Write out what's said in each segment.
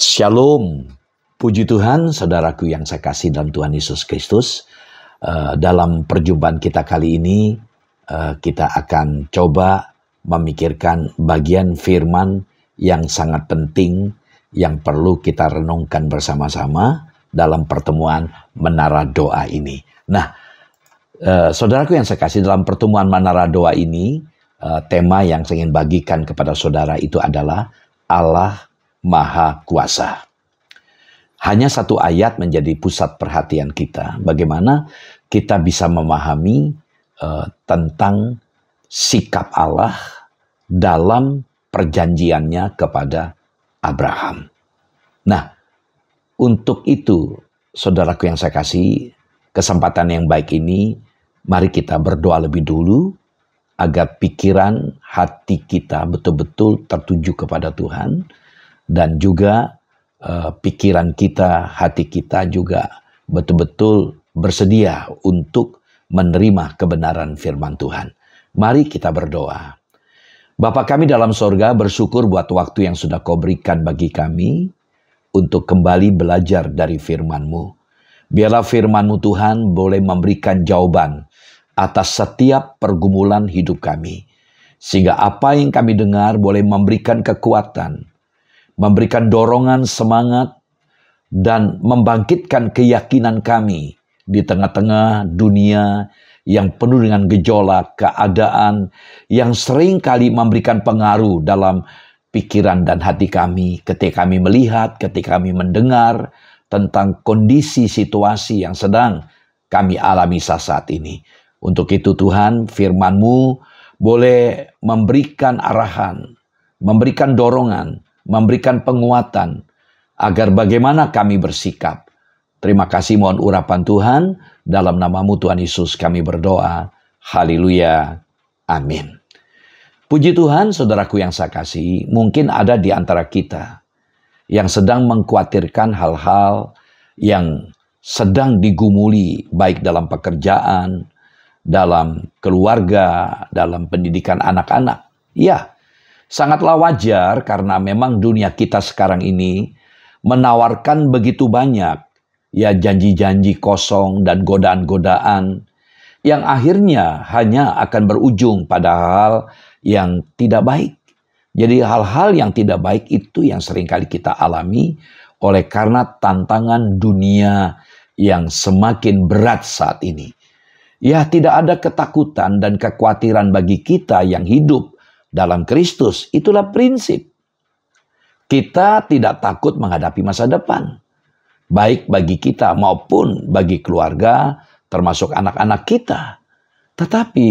Shalom, puji Tuhan, saudaraku yang saya kasih dalam Tuhan Yesus Kristus. Dalam perjumpaan kita kali ini, kita akan coba memikirkan bagian firman yang sangat penting yang perlu kita renungkan bersama-sama dalam pertemuan Menara Doa ini. Nah, saudaraku yang saya kasih, dalam pertemuan Menara Doa ini, tema yang saya ingin bagikan kepada saudara itu adalah Allah Maha Kuasa. Hanya satu ayat menjadi pusat perhatian kita. Bagaimana kita bisa memahami tentang sikap Allah dalam perjanjiannya kepada Abraham. Nah, untuk itu, saudaraku yang saya kasih, kesempatan yang baik ini, mari kita berdoa lebih dulu agar pikiran hati kita betul-betul tertuju kepada Tuhan. Dan juga pikiran kita, hati kita juga betul-betul bersedia untuk menerima kebenaran firman Tuhan. Mari kita berdoa. Bapa kami dalam sorga, bersyukur buat waktu yang sudah Kau berikan bagi kami untuk kembali belajar dari firman-Mu. Biarlah firman-Mu Tuhan boleh memberikan jawaban atas setiap pergumulan hidup kami. Sehingga apa yang kami dengar boleh memberikan kekuatan, memberikan dorongan semangat, dan membangkitkan keyakinan kami di tengah-tengah dunia yang penuh dengan gejolak, keadaan yang sering kali memberikan pengaruh dalam pikiran dan hati kami ketika kami melihat, ketika kami mendengar tentang kondisi situasi yang sedang kami alami saat ini. Untuk itu Tuhan, firman-Mu boleh memberikan arahan, memberikan dorongan, memberikan penguatan agar bagaimana kami bersikap. Terima kasih, mohon urapan Tuhan. Dalam nama-Mu Tuhan Yesus kami berdoa. Haleluya. Amin. Puji Tuhan, saudaraku yang saya kasih, mungkin ada di antara kita yang sedang mengkhawatirkan hal-hal yang sedang digumuli, baik dalam pekerjaan, dalam keluarga, dalam pendidikan anak-anak. Ya, sangatlah wajar karena memang dunia kita sekarang ini menawarkan begitu banyak ya janji-janji kosong dan godaan-godaan yang akhirnya hanya akan berujung pada hal yang tidak baik. Jadi hal-hal yang tidak baik itu yang seringkali kita alami oleh karena tantangan dunia yang semakin berat saat ini. Ya, tidak ada ketakutan dan kekhawatiran bagi kita yang hidup dalam Kristus. Itulah prinsip. Kita tidak takut menghadapi masa depan. Baik bagi kita maupun bagi keluarga, termasuk anak-anak kita. Tetapi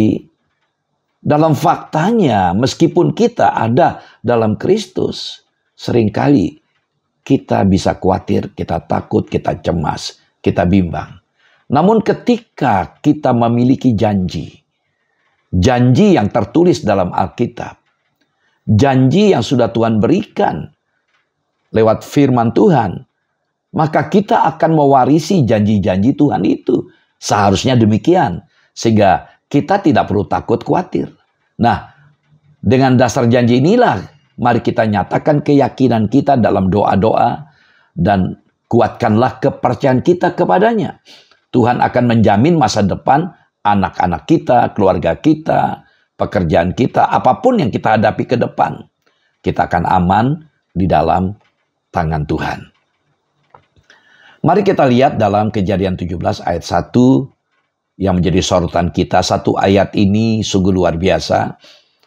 dalam faktanya, meskipun kita ada dalam Kristus, seringkali kita bisa khawatir, kita takut, kita cemas, kita bimbang. Namun ketika kita memiliki janji yang tertulis dalam Alkitab, janji yang sudah Tuhan berikan lewat firman Tuhan, maka kita akan mewarisi janji-janji Tuhan itu. Seharusnya demikian, sehingga kita tidak perlu takut khawatir. Nah, dengan dasar janji inilah, mari kita nyatakan keyakinan kita dalam doa-doa dan kuatkanlah kepercayaan kita kepadanya. Tuhan akan menjamin masa depan anak-anak kita, keluarga kita, pekerjaan kita, apapun yang kita hadapi ke depan. Kita akan aman di dalam tangan Tuhan. Mari kita lihat dalam Kejadian 17 ayat 1 yang menjadi sorotan kita. Satu ayat ini sungguh luar biasa.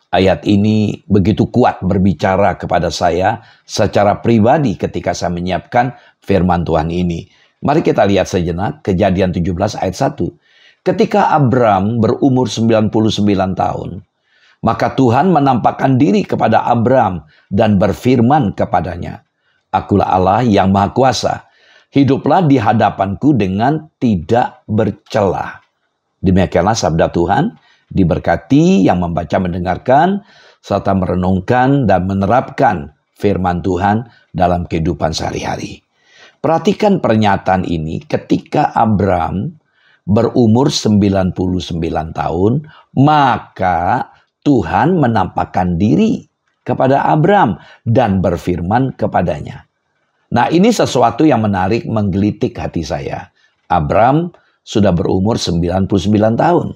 Ayat ini begitu kuat berbicara kepada saya secara pribadi ketika saya menyiapkan firman Tuhan ini. Mari kita lihat sejenak Kejadian 17 ayat 1. Ketika Abram berumur 99 tahun, maka Tuhan menampakkan diri kepada Abram dan berfirman kepadanya, "Akulah Allah yang Maha Kuasa. Hiduplah di hadapanku dengan tidak bercela." Demikianlah sabda Tuhan. Diberkati yang membaca, mendengarkan, serta merenungkan dan menerapkan firman Tuhan dalam kehidupan sehari-hari. Perhatikan pernyataan ini ketika Abram berumur 99 tahun, maka Tuhan menampakkan diri kepada Abram dan berfirman kepadanya. Nah, ini sesuatu yang menarik menggelitik hati saya. Abram sudah berumur 99 tahun.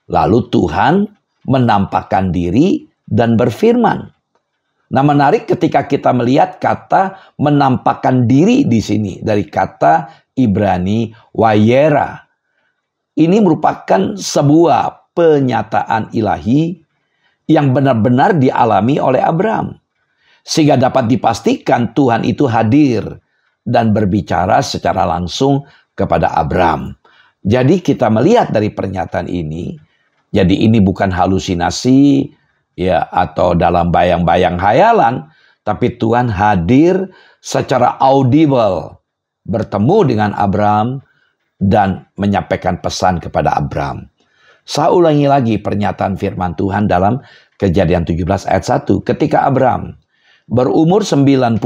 Lalu Tuhan menampakkan diri dan berfirman. Nah, menarik ketika kita melihat kata menampakkan diri di sini dari kata Ibrani wayera. Ini merupakan sebuah penyataan ilahi yang benar-benar dialami oleh Abram. Sehingga dapat dipastikan Tuhan itu hadir dan berbicara secara langsung kepada Abram. Jadi kita melihat dari pernyataan ini, jadi ini bukan halusinasi ya atau dalam bayang-bayang hayalan, tapi Tuhan hadir secara audible bertemu dengan Abram dan menyampaikan pesan kepada Abram. Saya ulangi lagi pernyataan firman Tuhan dalam Kejadian 17 ayat 1. Ketika Abram berumur 99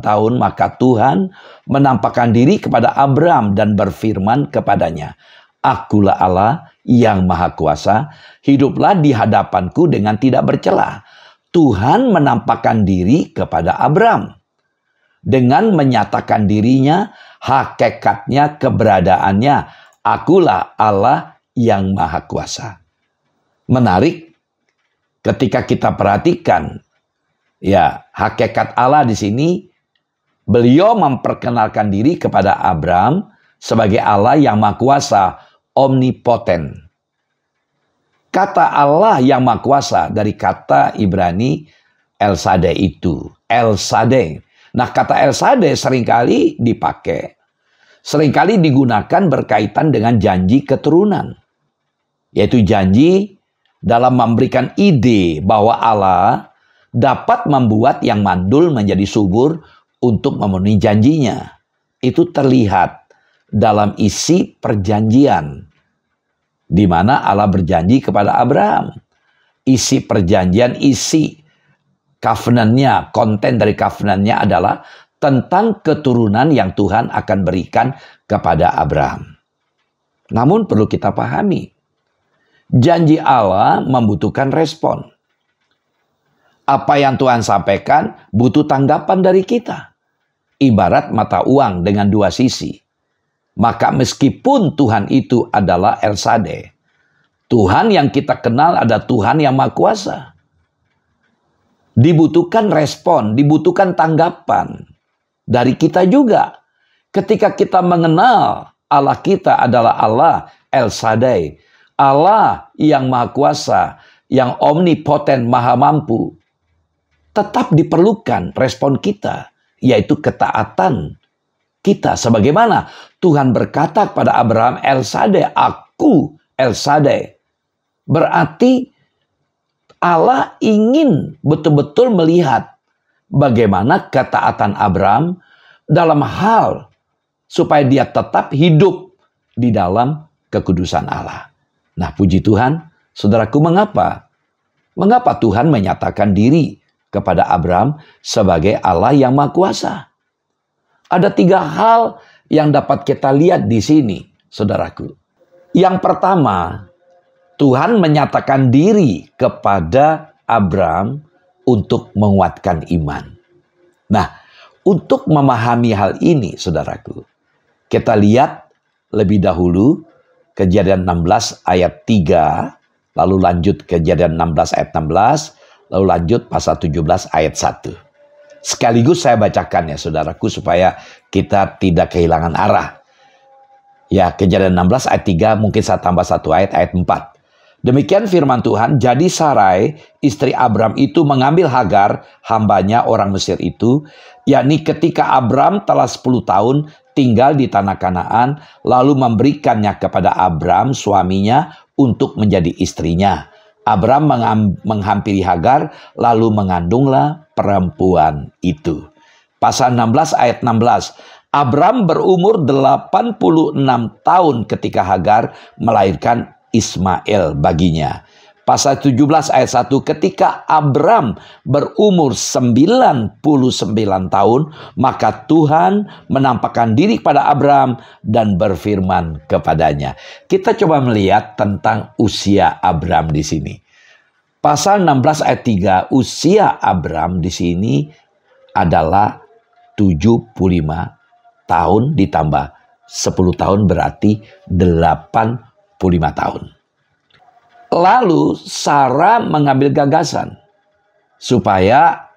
tahun, maka Tuhan menampakkan diri kepada Abram dan berfirman kepadanya, "Akulah Allah yang Maha Kuasa, hiduplah di hadapanku dengan tidak bercela." Tuhan menampakkan diri kepada Abram dengan menyatakan dirinya, hakikatnya, keberadaannya, "Akulah Allah yang Maha Kuasa." Menarik ketika kita perhatikan ya, hakikat Allah di sini, beliau memperkenalkan diri kepada Abram sebagai Allah yang Maha Kuasa, omnipoten. Kata Allah yang Maha Kuasa dari kata Ibrani El Shaddai itu. El Shaddai. Nah, kata El Shaddai seringkali dipakai. Seringkali digunakan berkaitan dengan janji keturunan. Yaitu janji dalam memberikan ide bahwa Allah dapat membuat yang mandul menjadi subur untuk memenuhi janjinya. Itu terlihat dalam isi perjanjian, di mana Allah berjanji kepada Abraham. Isi perjanjian, isi covenant-nya, konten dari covenant-nya adalah tentang keturunan yang Tuhan akan berikan kepada Abraham. Namun perlu kita pahami, janji Allah membutuhkan respon. Apa yang Tuhan sampaikan butuh tanggapan dari kita. Ibarat mata uang dengan dua sisi. Maka meskipun Tuhan itu adalah El Shaddai, Tuhan yang kita kenal ada Tuhan yang Maha Kuasa, dibutuhkan respon, dibutuhkan tanggapan dari kita juga. Ketika kita mengenal Allah kita adalah Allah El Shaddai, Allah yang Maha Kuasa, yang omnipoten, maha mampu, tetap diperlukan respon kita, yaitu ketaatan kita. Sebagaimana Tuhan berkata kepada Abraham, El Shaddai, aku El Shaddai. Berarti Allah ingin betul-betul melihat bagaimana ketaatan Abraham dalam hal supaya dia tetap hidup di dalam kekudusan Allah. Nah, puji Tuhan, saudaraku, mengapa? Mengapa Tuhan menyatakan diri kepada Abraham sebagai Allah yang Maha Kuasa? Ada 3 hal yang dapat kita lihat di sini, saudaraku. Yang pertama, Tuhan menyatakan diri kepada Abraham untuk menguatkan iman. Nah, untuk memahami hal ini, saudaraku, kita lihat lebih dahulu Kejadian 16 ayat 3, lalu lanjut Kejadian 16 ayat 16, lalu lanjut pasal 17 ayat 1. Sekaligus saya bacakan ya saudaraku supaya kita tidak kehilangan arah. Ya, Kejadian 16 ayat 3, mungkin saya tambah 1 ayat 4. Demikian firman Tuhan, jadi Sarai, istri Abram itu mengambil Hagar, hambanya orang Mesir itu, yakni ketika Abram telah 10 tahun tinggal di tanah Kanaan, lalu memberikannya kepada Abram suaminya untuk menjadi istrinya. Abram menghampiri Hagar, lalu mengandunglah perempuan itu. Pasal 16 ayat 16. Abram berumur 86 tahun ketika Hagar melahirkan Ismail baginya. Pasal 17 ayat 1. Ketika Abram berumur 99 tahun, maka Tuhan menampakkan diri kepada Abram dan berfirman kepadanya. Kita coba melihat tentang usia Abram di sini. Pasal 16 ayat 3, usia Abram di sini adalah 75 tahun ditambah 10 tahun berarti 85 tahun. Lalu Sarah mengambil gagasan supaya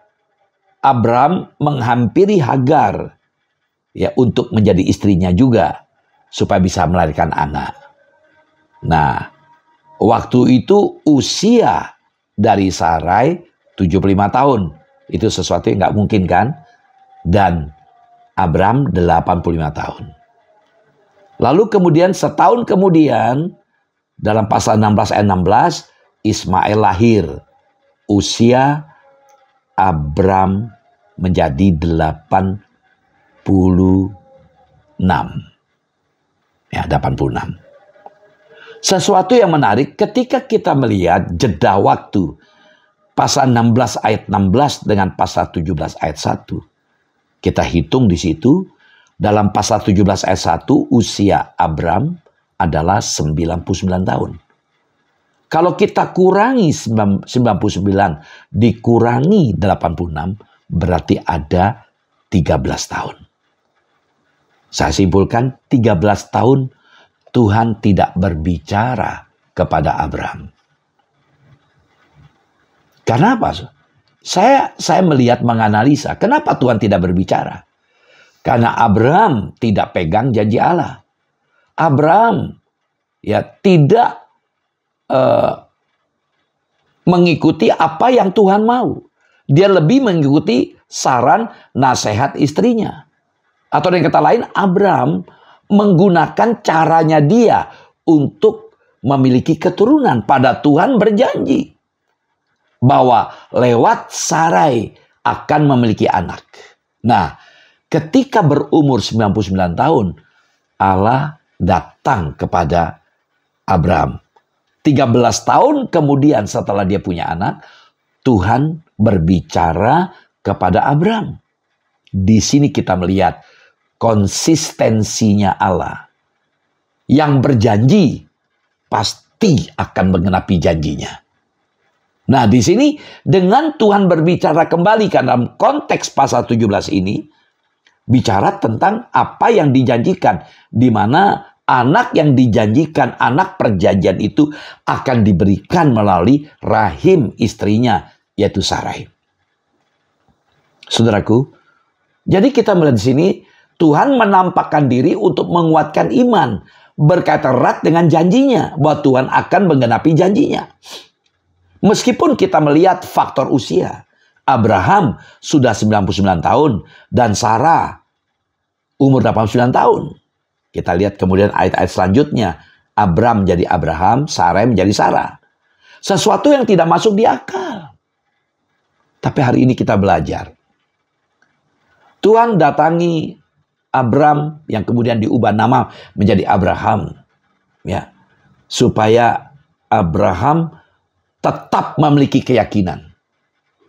Abram menghampiri Hagar ya untuk menjadi istrinya juga supaya bisa melahirkan anak. Nah, waktu itu usia dari Sarai 75 tahun. Itu sesuatu yang nggak mungkin kan? Dan Abram 85 tahun. Lalu kemudian setahun kemudian dalam pasal 16 ayat 16 Ismail lahir. Usia Abram menjadi 86. Ya, 86. Sesuatu yang menarik ketika kita melihat jeda waktu pasal 16 ayat 16 dengan pasal 17 ayat 1. Kita hitung di situ, dalam pasal 17 ayat 1, usia Abram adalah 99 tahun. Kalau kita kurangi 99, dikurangi 86, berarti ada 13 tahun. Saya simpulkan 13 tahun Tuhan tidak berbicara kepada Abram. Karena apa? Saya melihat, menganalisa, kenapa Tuhan tidak berbicara? Karena Abram tidak pegang janji Allah. Abram ya tidak mengikuti apa yang Tuhan mau. Dia lebih mengikuti saran nasihat istrinya. Atau dengan kata lain, Abram menggunakan caranya dia untuk memiliki keturunan. Pada Tuhan berjanji bahwa lewat Sarai akan memiliki anak. Nah, ketika berumur 99 tahun, Allah datang kepada Abram. 13 tahun kemudian setelah dia punya anak, Tuhan berbicara kepada Abram. Di sini kita melihat konsistensinya Allah. Yang berjanji pasti akan menggenapi janjinya. Nah, di sini dengan Tuhan berbicara kembali kan dalam konteks pasal 17 ini, bicara tentang apa yang dijanjikan, di mana anak yang dijanjikan, anak perjanjian itu akan diberikan melalui rahim istrinya, yaitu Sarai. Saudaraku, jadi kita melihat di sini Tuhan menampakkan diri untuk menguatkan iman, berkaitan erat dengan janjinya bahwa Tuhan akan menggenapi janjinya. Meskipun kita melihat faktor usia, Abraham sudah 99 tahun dan Sarah umur 89 tahun. Kita lihat kemudian ayat-ayat selanjutnya, Abram menjadi Abraham, Sarai menjadi Sarah. Sesuatu yang tidak masuk di akal. Tapi hari ini kita belajar. Tuhan datangi Abram yang kemudian diubah nama menjadi Abraham, ya, supaya Abraham tetap memiliki keyakinan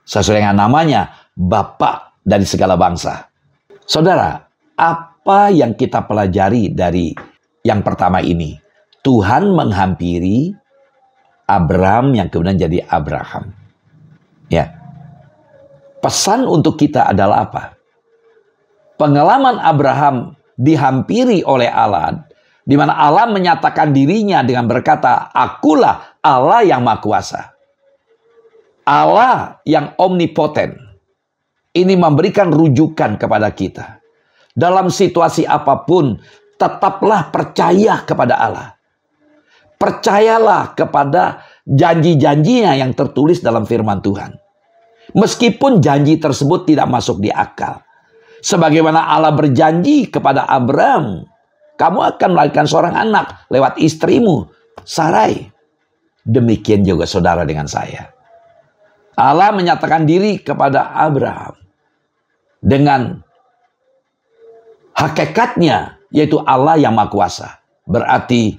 sesuai dengan namanya, Bapa dari segala bangsa. Saudara, apa yang kita pelajari dari yang pertama ini? Tuhan menghampiri Abram yang kemudian jadi Abraham. Ya. Pesan untuk kita adalah apa? Pengalaman Abraham dihampiri oleh Allah, di mana Allah menyatakan dirinya dengan berkata, "Akulah Allah yang Maha Kuasa." Allah yang omnipoten. Ini memberikan rujukan kepada kita. Dalam situasi apapun, tetaplah percaya kepada Allah. Percayalah kepada janji-janjinya yang tertulis dalam firman Tuhan. Meskipun janji tersebut tidak masuk di akal. Sebagaimana Allah berjanji kepada Abram, kamu akan melahirkan seorang anak lewat istrimu, Sarai. Demikian juga saudara dengan saya. Allah menyatakan diri kepada Abraham dengan hakikatnya, yaitu Allah yang Maha Kuasa. Berarti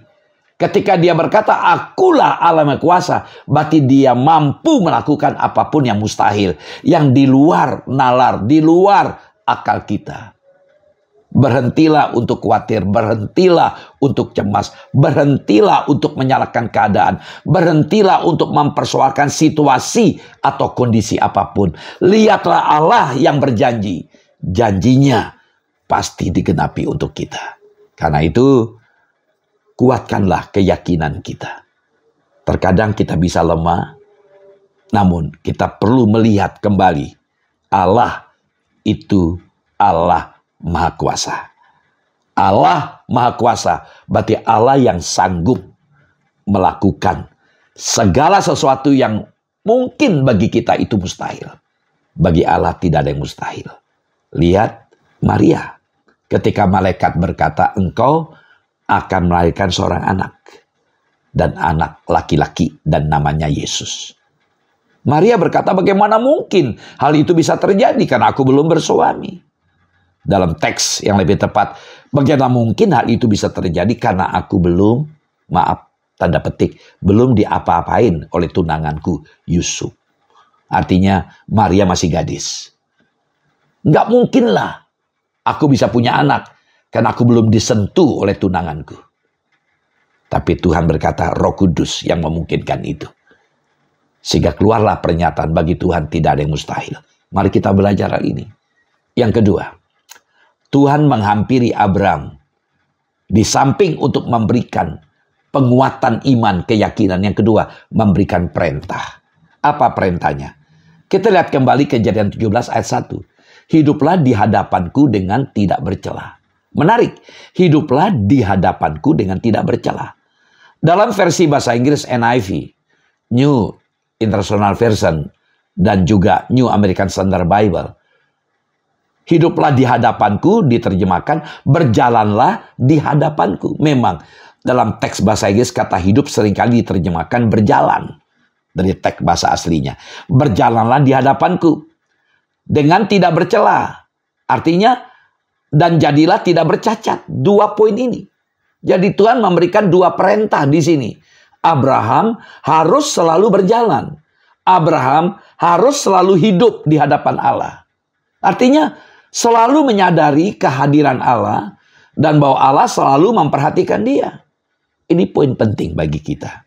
ketika dia berkata, "Akulah Allah Maha Kuasa," berarti dia mampu melakukan apapun yang mustahil, yang di luar nalar, di luar akal kita. Berhentilah untuk khawatir, berhentilah untuk cemas, berhentilah untuk menyalahkan keadaan, berhentilah untuk mempersoalkan situasi atau kondisi apapun. Lihatlah Allah yang berjanji. janjinya pasti digenapi untuk kita. Karena itu, kuatkanlah keyakinan kita. Terkadang kita bisa lemah, namun kita perlu melihat kembali Allah itu Allah Maha Kuasa. Allah Maha Kuasa berarti Allah yang sanggup melakukan segala sesuatu yang mungkin bagi kita itu mustahil. Bagi Allah tidak ada yang mustahil. Lihat Maria. Ketika malaikat berkata, engkau akan melahirkan seorang anak. Dan anak laki-laki dan namanya Yesus. Maria berkata, bagaimana mungkin hal itu bisa terjadi karena aku belum bersuami. Dalam teks yang lebih tepat, bagaimana mungkin hal itu bisa terjadi karena aku belum, maaf, tanda petik, belum diapa-apain oleh tunanganku Yusuf. Artinya Maria masih gadis. Nggak mungkinlah aku bisa punya anak karena aku belum disentuh oleh tunanganku. Tapi Tuhan berkata Roh Kudus yang memungkinkan itu. Sehingga keluarlah pernyataan bagi Tuhan tidak ada yang mustahil. Mari kita belajar hal ini. Yang kedua, Tuhan menghampiri Abraham di samping untuk memberikan penguatan iman, keyakinan. Yang kedua, memberikan perintah. Apa perintahnya? Kita lihat kembali Kejadian 17 ayat 1. Hiduplah di hadapanku dengan tidak bercela. Menarik, hiduplah di hadapanku dengan tidak bercela. Dalam versi bahasa Inggris NIV, New International Version, dan juga New American Standard Bible, hiduplah di hadapanku diterjemahkan berjalanlah di hadapanku. Memang dalam teks bahasa Inggris kata hidup seringkali diterjemahkan berjalan. Dari teks bahasa aslinya. Berjalanlah di hadapanku. Dengan tidak bercela. Artinya, dan jadilah tidak bercacat. Dua poin ini. Jadi Tuhan memberikan dua perintah di sini. Abraham harus selalu berjalan. Abraham harus selalu hidup di hadapan Allah. Artinya, selalu menyadari kehadiran Allah. Dan bahwa Allah selalu memperhatikan dia. Ini poin penting bagi kita.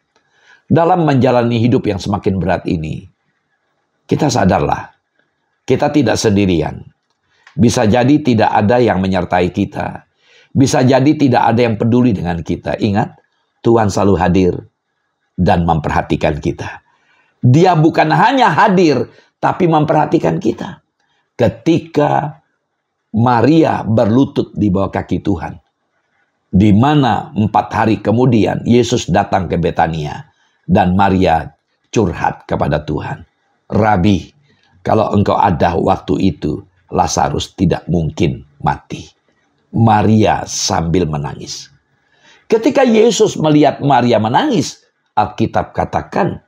Dalam menjalani hidup yang semakin berat ini, kita sadarlah, kita tidak sendirian. Bisa jadi tidak ada yang menyertai kita. Bisa jadi tidak ada yang peduli dengan kita. Ingat, Tuhan selalu hadir dan memperhatikan kita. Dia bukan hanya hadir, tapi memperhatikan kita. Ketika Maria berlutut di bawah kaki Tuhan, di mana 4 hari kemudian Yesus datang ke Betania. Dan Maria curhat kepada Tuhan. Rabi, kalau engkau ada waktu itu, Lazarus tidak mungkin mati. Maria sambil menangis. Ketika Yesus melihat Maria menangis, Alkitab katakan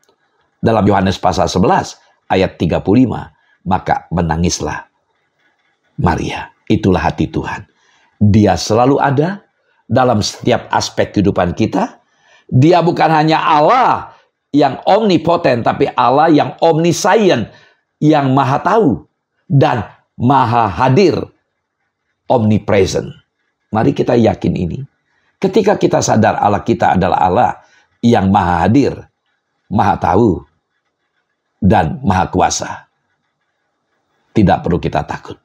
dalam Yohanes pasal 11 ayat 35, maka menangislah Maria. Itulah hati Tuhan. Dia selalu ada dalam setiap aspek kehidupan kita. Dia bukan hanya Allah yang omnipoten, tapi Allah yang omniscient, yang maha tahu dan maha hadir, omnipresent. Mari kita yakin ini. Ketika kita sadar Allah kita adalah Allah yang maha hadir, maha tahu, dan maha kuasa, tidak perlu kita takut.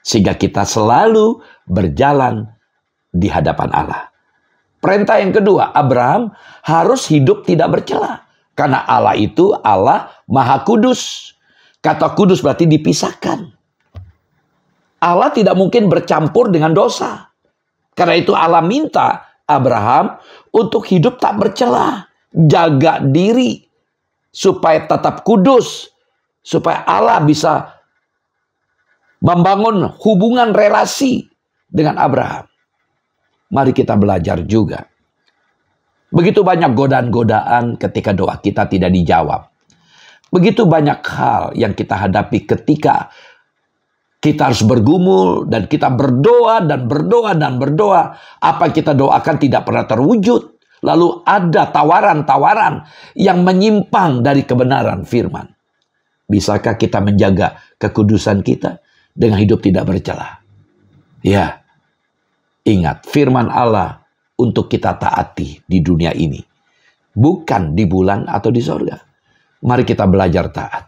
Sehingga kita selalu berjalan di hadapan Allah. Perintah yang kedua, Abraham harus hidup tidak bercela. Karena Allah itu Allah Maha Kudus. Kata kudus berarti dipisahkan. Allah tidak mungkin bercampur dengan dosa. Karena itu Allah minta Abraham untuk hidup tak bercela. Jaga diri supaya tetap kudus. Supaya Allah bisa membangun hubungan relasi dengan Abraham. Mari kita belajar juga. Begitu banyak godaan-godaan ketika doa kita tidak dijawab. Begitu banyak hal yang kita hadapi ketika kita harus bergumul dan kita berdoa dan berdoa dan berdoa. Apa yang kita doakan tidak pernah terwujud. Lalu ada tawaran-tawaran yang menyimpang dari kebenaran firman. Bisakah kita menjaga kekudusan kita dengan hidup tidak bercela? Ya. Ingat, firman Allah untuk kita taati di dunia ini. Bukan di bulan atau di sorga. Mari kita belajar taat.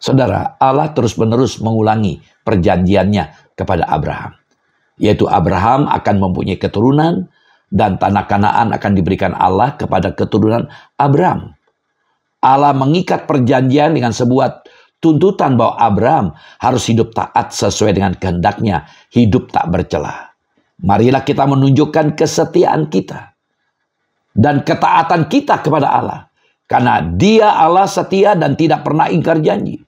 Saudara, Allah terus-menerus mengulangi perjanjiannya kepada Abraham. Yaitu Abraham akan mempunyai keturunan dan tanah Kanaan akan diberikan Allah kepada keturunan Abraham. Allah mengikat perjanjian dengan sebuah tuntutan bahwa Abraham harus hidup taat sesuai dengan kehendaknya, hidup tak bercela. Marilah kita menunjukkan kesetiaan kita dan ketaatan kita kepada Allah. Karena Dia Allah setia dan tidak pernah ingkar janji.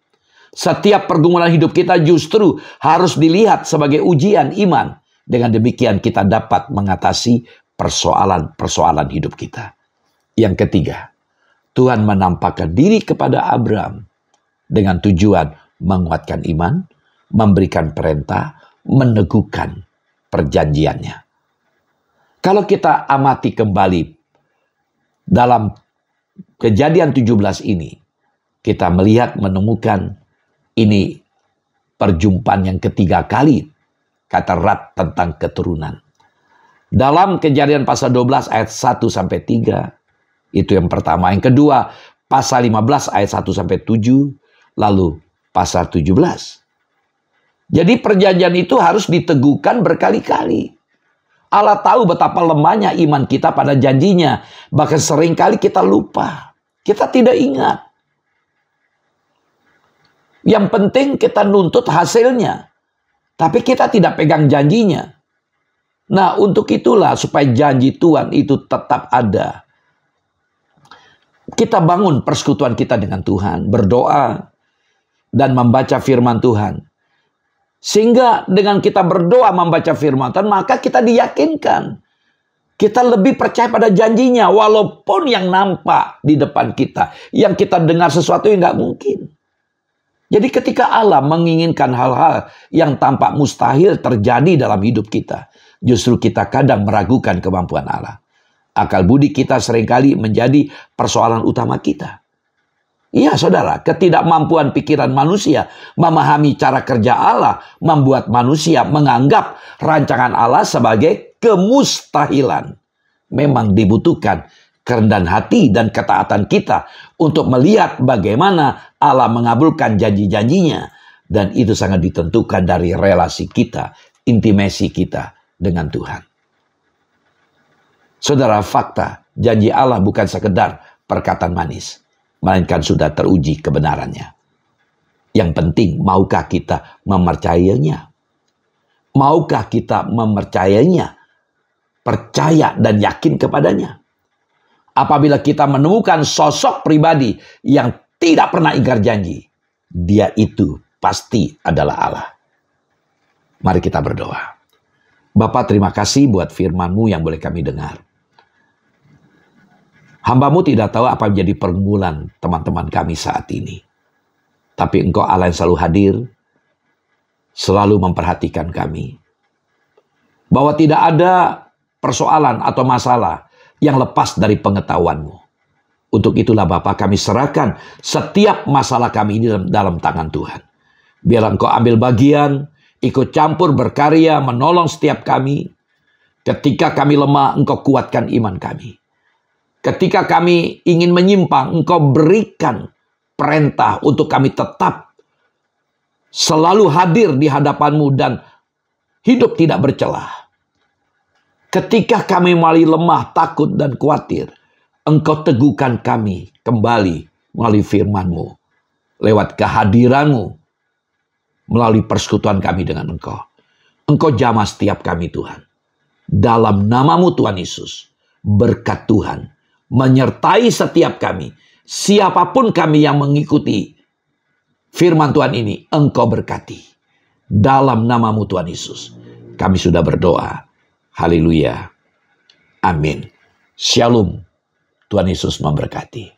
Setiap pergumulan hidup kita justru harus dilihat sebagai ujian iman. Dengan demikian kita dapat mengatasi persoalan-persoalan hidup kita. Yang ketiga, Tuhan menampakkan diri kepada Abraham dengan tujuan menguatkan iman, memberikan perintah, meneguhkan perjanjiannya. Kalau kita amati kembali dalam Kejadian 17 ini, kita melihat menemukan ini perjumpaan yang ketiga kali kata Rat tentang keturunan. Dalam Kejadian pasal 12 ayat 1 sampai 3, itu yang pertama. Yang kedua, pasal 15 ayat 1 sampai 7, lalu pasal 17. Jadi perjanjian itu harus diteguhkan berkali-kali. Allah tahu betapa lemahnya iman kita pada janjinya. Bahkan seringkali kita lupa. Kita tidak ingat. Yang penting kita nuntut hasilnya. Tapi kita tidak pegang janjinya. Nah, untuk itulah supaya janji Tuhan itu tetap ada. Kita bangun persekutuan kita dengan Tuhan. Berdoa dan membaca firman Tuhan. Sehingga dengan kita berdoa membaca firman Tuhan, maka kita diyakinkan. Kita lebih percaya pada janjinya. Walaupun yang nampak di depan kita. Yang kita dengar sesuatu yang nggak mungkin. Jadi ketika Allah menginginkan hal-hal yang tampak mustahil terjadi dalam hidup kita. Justru kita kadang meragukan kemampuan Allah. Akal budi kita seringkali menjadi persoalan utama kita. Iya saudara, ketidakmampuan pikiran manusia memahami cara kerja Allah membuat manusia menganggap rancangan Allah sebagai kemustahilan. Memang dibutuhkan kerendahan hati dan ketaatan kita untuk melihat bagaimana Allah mengabulkan janji-janjinya. Dan itu sangat ditentukan dari relasi kita, intimasi kita dengan Tuhan. Saudara, fakta janji Allah bukan sekedar perkataan manis, melainkan sudah teruji kebenarannya. Yang penting, maukah kita mempercayainya? Maukah kita mempercayainya? Percaya dan yakin kepadanya. Apabila kita menemukan sosok pribadi yang tidak pernah ingkar janji, Dia itu pasti adalah Allah. Mari kita berdoa. Bapa, terima kasih buat firman-Mu yang boleh kami dengar. Hamba-Mu tidak tahu apa menjadi pergumulan teman-teman kami saat ini. Tapi Engkau Allah yang selalu hadir, selalu memperhatikan kami. Bahwa tidak ada persoalan atau masalah yang lepas dari pengetahuan-Mu. Untuk itulah Bapa, kami serahkan setiap masalah kami ini dalam tangan Tuhan. Biarlah Engkau ambil bagian, ikut campur, berkarya, menolong setiap kami. Ketika kami lemah, Engkau kuatkan iman kami. Ketika kami ingin menyimpang, Engkau berikan perintah untuk kami tetap selalu hadir di hadapan-Mu dan hidup tidak bercelah. Ketika kami mulai lemah, takut, dan khawatir, Engkau teguhkan kami kembali melalui firman-Mu. Lewat kehadiran-Mu, melalui persekutuan kami dengan Engkau. Engkau jamah setiap kami Tuhan. Dalam nama-Mu Tuhan Yesus, berkat Tuhan menyertai setiap kami. Siapapun kami yang mengikuti firman Tuhan ini, Engkau berkati. Dalam nama-Mu Tuhan Yesus, kami sudah berdoa. Haleluya. Amin. Shalom. Tuhan Yesus memberkati.